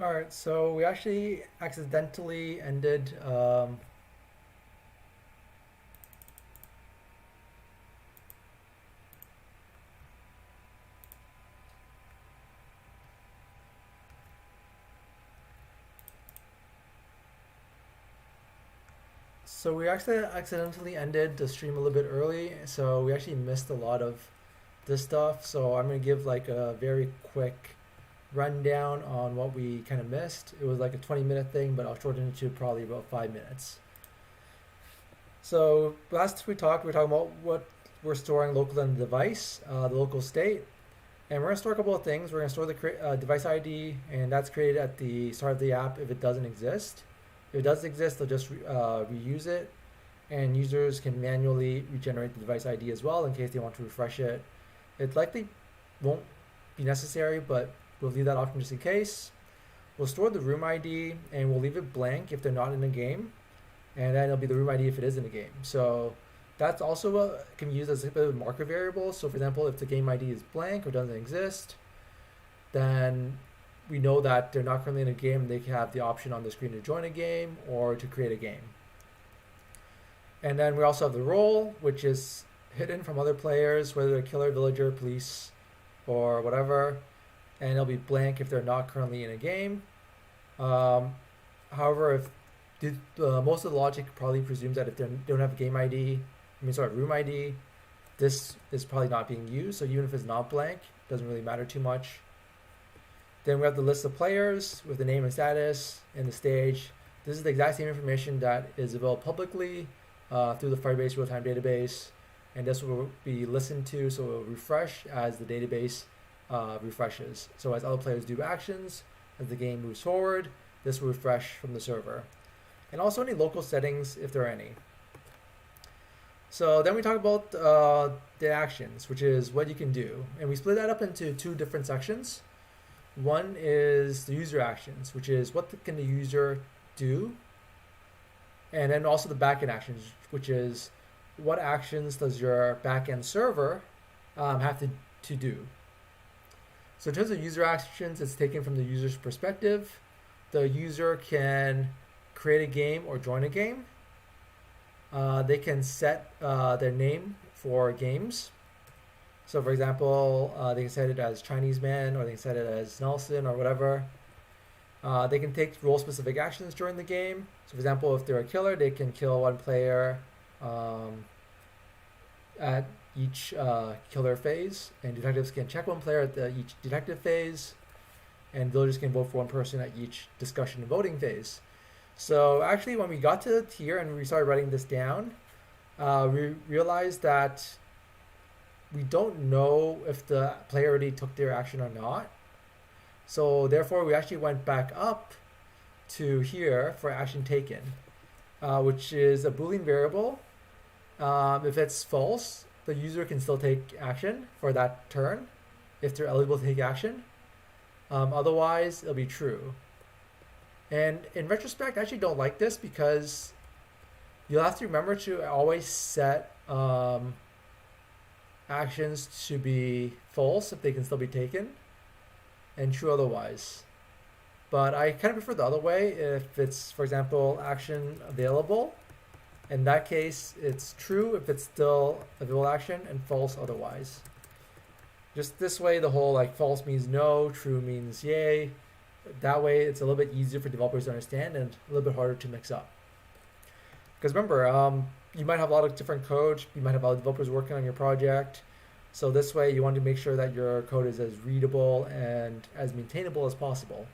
All right, so we actually accidentally ended. So we actually accidentally ended the stream a little bit early, so we actually missed a lot of this stuff. So I'm gonna give like a very quick rundown on what we kind of missed. It was like a 20-minute thing, but I'll shorten it to probably about 5 minutes. So last we were talking about what we're storing local on the device, the local state. And we're going to store a couple of things. We're going to store the device ID, and that's created at the start of the app if it doesn't exist. If it does exist, they'll just reuse it, and users can manually regenerate the device ID as well in case they want to refresh it. It likely won't be necessary, but we'll leave that option just in case. We'll store the room ID, and we'll leave it blank if they're not in a game, and then it'll be the room ID if it is in a game. So that's also can be used as a bit of a marker variable. So for example, if the game ID is blank or doesn't exist, then we know that they're not currently in a game. They can have the option on the screen to join a game or to create a game. And then we also have the role, which is hidden from other players, whether they're killer, villager, police, or whatever. And it'll be blank if they're not currently in a game. However, if most of the logic probably presumes that if they don't have a game ID, room ID, this is probably not being used. So even if it's not blank, it doesn't really matter too much. Then we have the list of players with the name and status and the stage. This is the exact same information that is available publicly through the Firebase real-time database. And this will be listened to, so it will refresh as the database refreshes. So as other players do actions, as the game moves forward, this will refresh from the server. And also any local settings, if there are any. So then we talk about the actions, which is what you can do. And we split that up into two different sections. One is the user actions, which is what can the user do. And then also the backend actions, which is what actions does your backend server have to do. So in terms of user actions, it's taken from the user's perspective. The user can create a game or join a game. They can set their name for games. So for example, they can set it as Chinese man, or they can set it as Nelson, or whatever. They can take role-specific actions during the game. So for example, if they're a killer, they can kill one player at each killer phase, and detectives can check one player at each detective phase, and villagers can vote for one person at each discussion and voting phase. So actually, when we got to here and we started writing this down, we realized that we don't know if the player already took their action or not. So therefore, we actually went back up to here for action taken, which is a Boolean variable. If it's false, the user can still take action for that turn if they're eligible to take action. Otherwise, it'll be true. And in retrospect, I actually don't like this because you'll have to remember to always set actions to be false if they can still be taken, and true otherwise. But I kind of prefer the other way. If it's, for example, action available, in that case, it's true if it's still available action, and false otherwise. Just this way, the whole like false means no, true means yay. That way, it's a little bit easier for developers to understand and a little bit harder to mix up. Because remember, you might have a lot of different code. You might have a lot of developers working on your project. So this way, you want to make sure that your code is as readable and as maintainable as possible.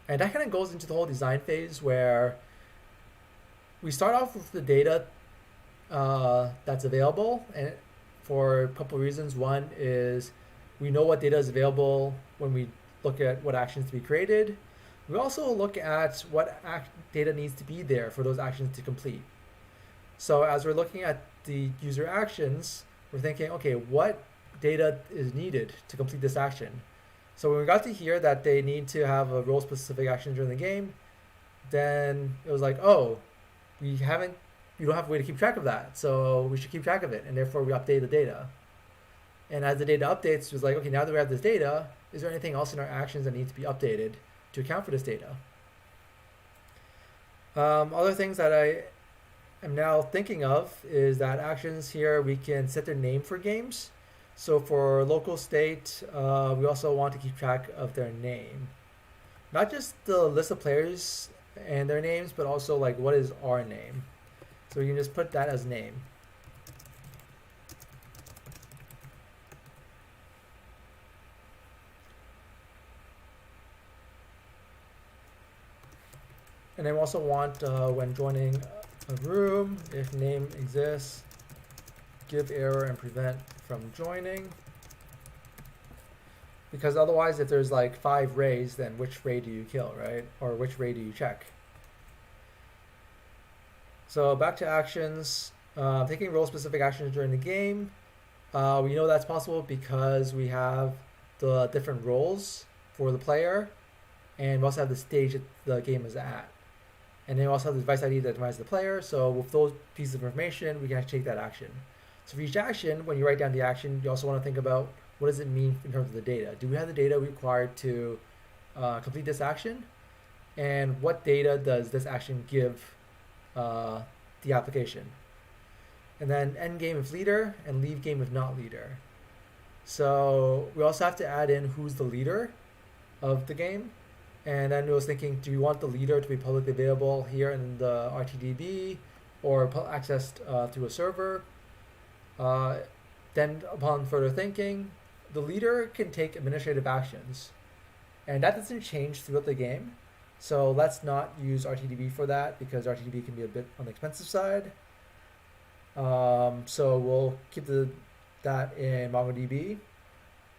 And that kind of goes into the whole design phase where we start off with the data that's available, and for a couple of reasons. One is we know what data is available when we look at what actions to be created. We also look at what data needs to be there for those actions to complete. So as we're looking at the user actions, we're thinking, okay, what data is needed to complete this action? So when we got to here that they need to have a role-specific action during the game, then it was like, oh, we don't have a way to keep track of that, so we should keep track of it, and therefore we update the data. And as the data updates, it was like, okay, now that we have this data, is there anything else in our actions that need to be updated to account for this data. Other things that I am now thinking of is that actions here, we can set their name for games. So for local state, we also want to keep track of their name. Not just the list of players and their names, but also like what is our name. So we can just put that as name. And I also want when joining a room, if name exists, give error and prevent from joining. Because otherwise, if there's like 5 rays, then which ray do you kill, right? Or which ray do you check? So back to actions. Taking role-specific actions during the game. We know that's possible because we have the different roles for the player, and we also have the stage that the game is at. And then we also have the device ID that defines the player. So with those pieces of information, we can actually take that action. So for each action, when you write down the action, you also want to think about what does it mean in terms of the data. Do we have the data required to complete this action? And what data does this action give the application? And then end game if leader and leave game if not leader. So we also have to add in who's the leader of the game. And then I was thinking, do you want the leader to be publicly available here in the RTDB or accessed through a server? Then upon further thinking, the leader can take administrative actions. And that doesn't change throughout the game. So let's not use RTDB for that because RTDB can be a bit on the expensive side. So we'll keep that in MongoDB.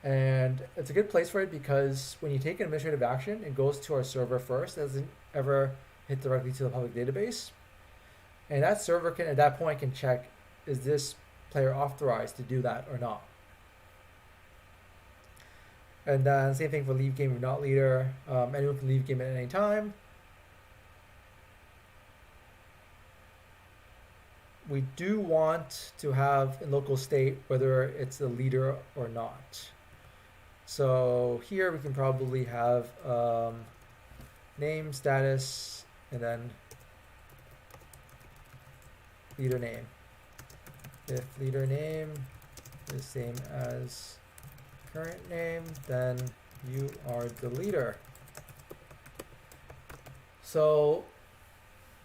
And it's a good place for it because when you take an administrative action, it goes to our server first. It doesn't ever hit directly to the public database. And that server can, at that point, can check, is this player authorized to do that or not? And then same thing for leave game if not leader. Anyone can leave game at any time. We do want to have in local state whether it's a leader or not. So here we can probably have name, status, and then leader name. If leader name is same as current name, then you are the leader. So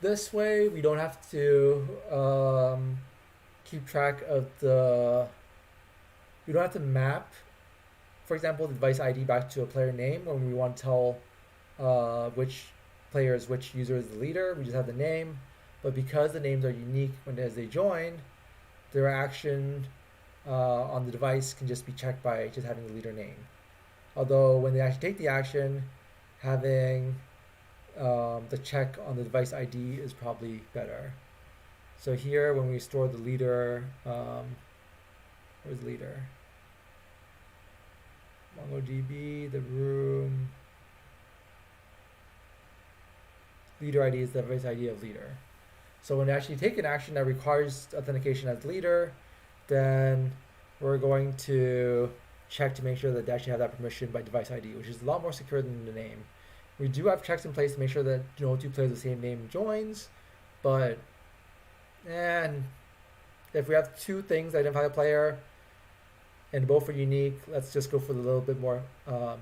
this way we don't have to keep track of we don't have to map, for example, the device ID back to a player name when we want to tell which player is which user is the leader. We just have the name. But because the names are unique as they join, their action on the device can just be checked by just having the leader name. Although when they actually take the action, having the check on the device ID is probably better. So here when we store the leader, where's the leader? MongoDB, the room. Leader ID is the device ID of leader. So when they actually take an action that requires authentication as leader, then we're going to check to make sure that they actually have that permission by device ID, which is a lot more secure than the name. We do have checks in place to make sure that no two players with the same name joins, but if we have 2 things that identify a player and both are unique, let's just go for the little bit more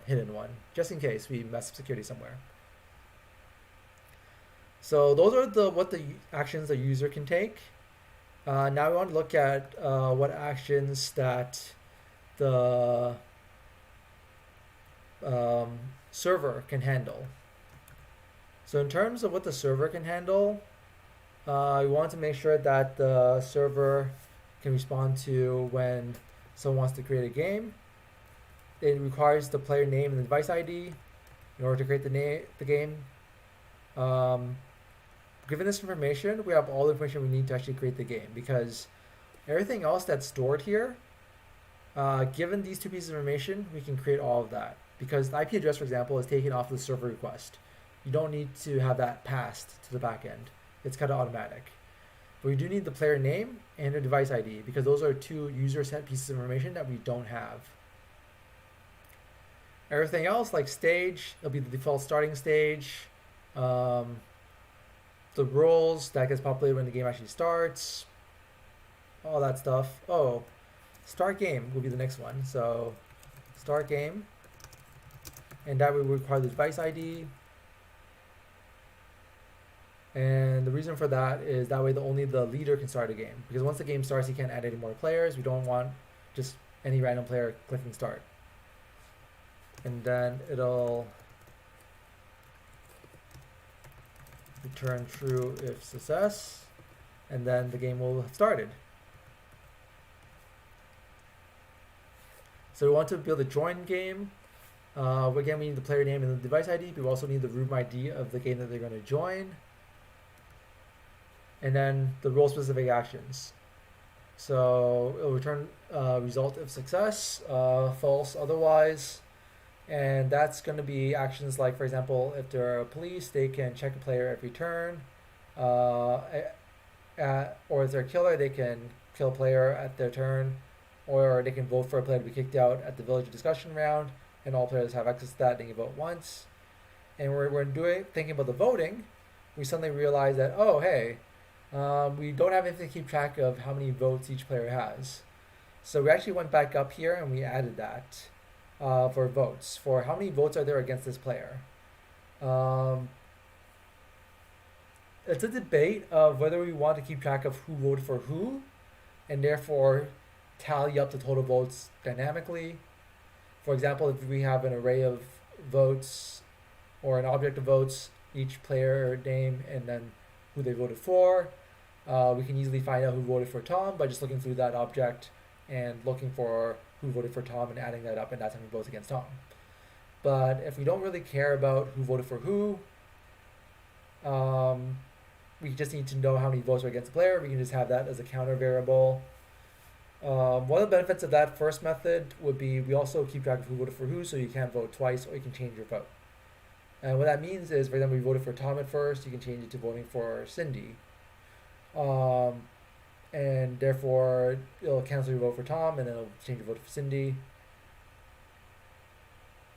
hidden one, just in case we mess up security somewhere. So those are what the actions the user can take. Now we want to look at what actions that the server can handle. So in terms of what the server can handle, we want to make sure that the server can respond to when someone wants to create a game. It requires the player name and the device ID in order to create the game. Given this information, we have all the information we need to actually create the game, because everything else that's stored here, given these 2 pieces of information, we can create all of that. Because the IP address, for example, is taken off the server request. You don't need to have that passed to the back end. It's kind of automatic. But we do need the player name and the device ID, because those are 2 user set pieces of information that we don't have. Everything else, like stage, it'll be the default starting stage. Um, the rules that gets populated when the game actually starts. All that stuff. Oh, start game will be the next one. So start game, and that will require the device ID. And the reason for that is that way only the leader can start a game. Because once the game starts, you can't add any more players. We don't want just any random player clicking start. And then it'll return true if success. And then the game will have started. So we want to build a join game. Again, we need the player name and the device ID. But we also need the room ID of the game that they're going to join. And then the role-specific actions. So it'll return result if success, false otherwise. And that's going to be actions like, for example, if they're police, they can check a player every turn. Or if they're a killer, they can kill a player at their turn. Or they can vote for a player to be kicked out at the village discussion round. And all players have access to that, they can vote once. And we're thinking about the voting, we suddenly realize that, oh, hey, we don't have anything to keep track of how many votes each player has. So we actually went back up here and we added that for votes. For how many votes are there against this player. It's a debate of whether we want to keep track of who voted for who and therefore tally up the total votes dynamically. For example, if we have an array of votes or an object of votes, each player name and then who they voted for, we can easily find out who voted for Tom by just looking through that object and looking for who voted for Tom and adding that up, and that's how many votes against Tom. But if we don't really care about who voted for who, we just need to know how many votes are against the player. We can just have that as a counter variable. One of the benefits of that first method would be we also keep track of who voted for who, so you can't vote twice or you can change your vote. And what that means is, for example, we voted for Tom at first, you can change it to voting for Cindy. And therefore, it'll cancel your vote for Tom and then it'll change your vote for Cindy.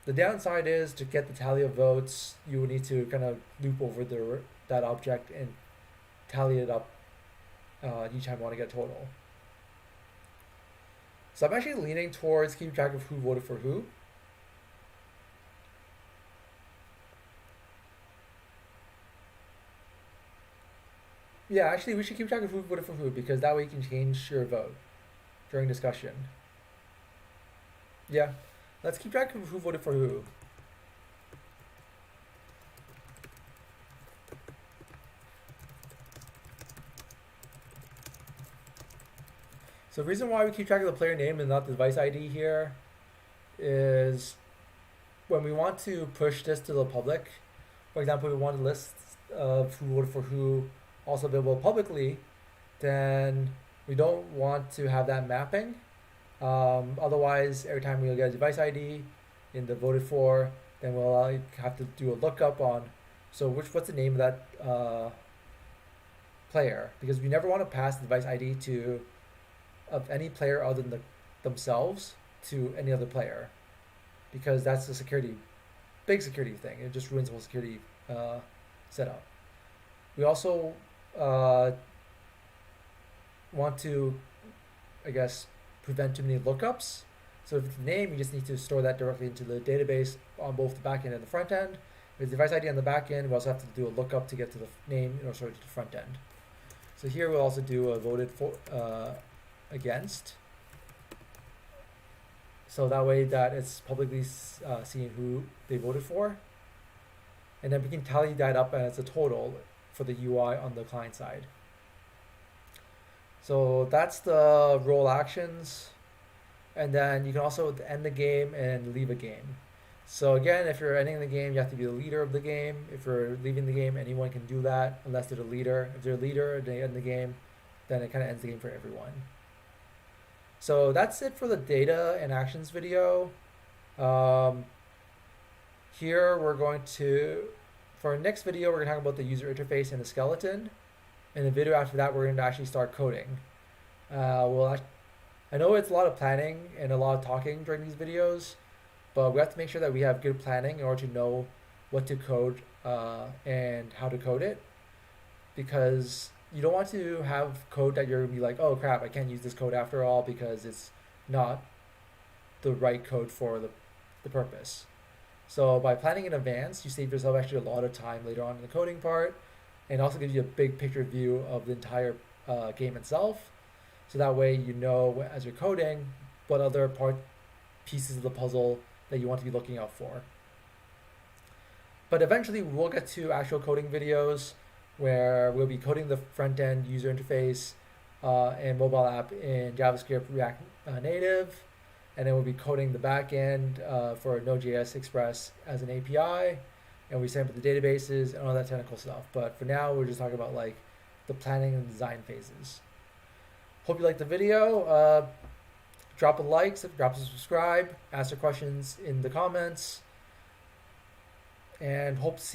The downside is, to get the tally of votes, you would need to kind of loop over that object and tally it up each time you want to get a total. So I'm actually leaning towards keeping track of who voted for who. Yeah, actually, we should keep track of who voted for who, because that way you can change your vote during discussion. Yeah, let's keep track of who voted for who. So the reason why we keep track of the player name and not the device ID here is when we want to push this to the public. For example, we want a list of who voted for who also available publicly, then we don't want to have that mapping. Otherwise, every time we'll get a device ID in the voted for, then we'll have to do a lookup on, so what's the name of that player, because we never want to pass the device ID of any player other than themselves to any other player, because that's a big security thing. It just ruins the whole security setup. We also want to, I guess, prevent too many lookups. So if it's the name, you just need to store that directly into the database on both the back end and the front end. With the device ID on the back end, we also have to do a lookup to get to the name in order to the front end. So here we'll also do a voted for against. So that way that it's publicly seeing who they voted for. And then we can tally that up as a total for the UI on the client side. So that's the role actions. And then you can also end the game and leave a game. So again, if you're ending the game, you have to be the leader of the game. If you're leaving the game, anyone can do that unless they're the leader. If they're a leader and they end the game, then it kind of ends the game for everyone. So that's it for the data and actions video. Here we're going to, for our next video, we're going to talk about the user interface and the skeleton. In the video after that, we're going to actually start coding. I know it's a lot of planning and a lot of talking during these videos, but we have to make sure that we have good planning in order to know what to code and how to code it, because you don't want to have code that you're gonna be like, oh crap, I can't use this code after all because it's not the right code for the purpose. So by planning in advance, you save yourself actually a lot of time later on in the coding part, and also gives you a big picture view of the entire game itself. So that way you know as you're coding what other pieces of the puzzle that you want to be looking out for. But eventually we'll get to actual coding videos where we'll be coding the front end user interface and mobile app in JavaScript, React Native, and then we'll be coding the back end for Node.js Express as an API, and we set up the databases and all that technical stuff. But for now, we're just talking about like the planning and design phases. Hope you liked the video. Drop a like, drop a subscribe, ask your questions in the comments, and hope to see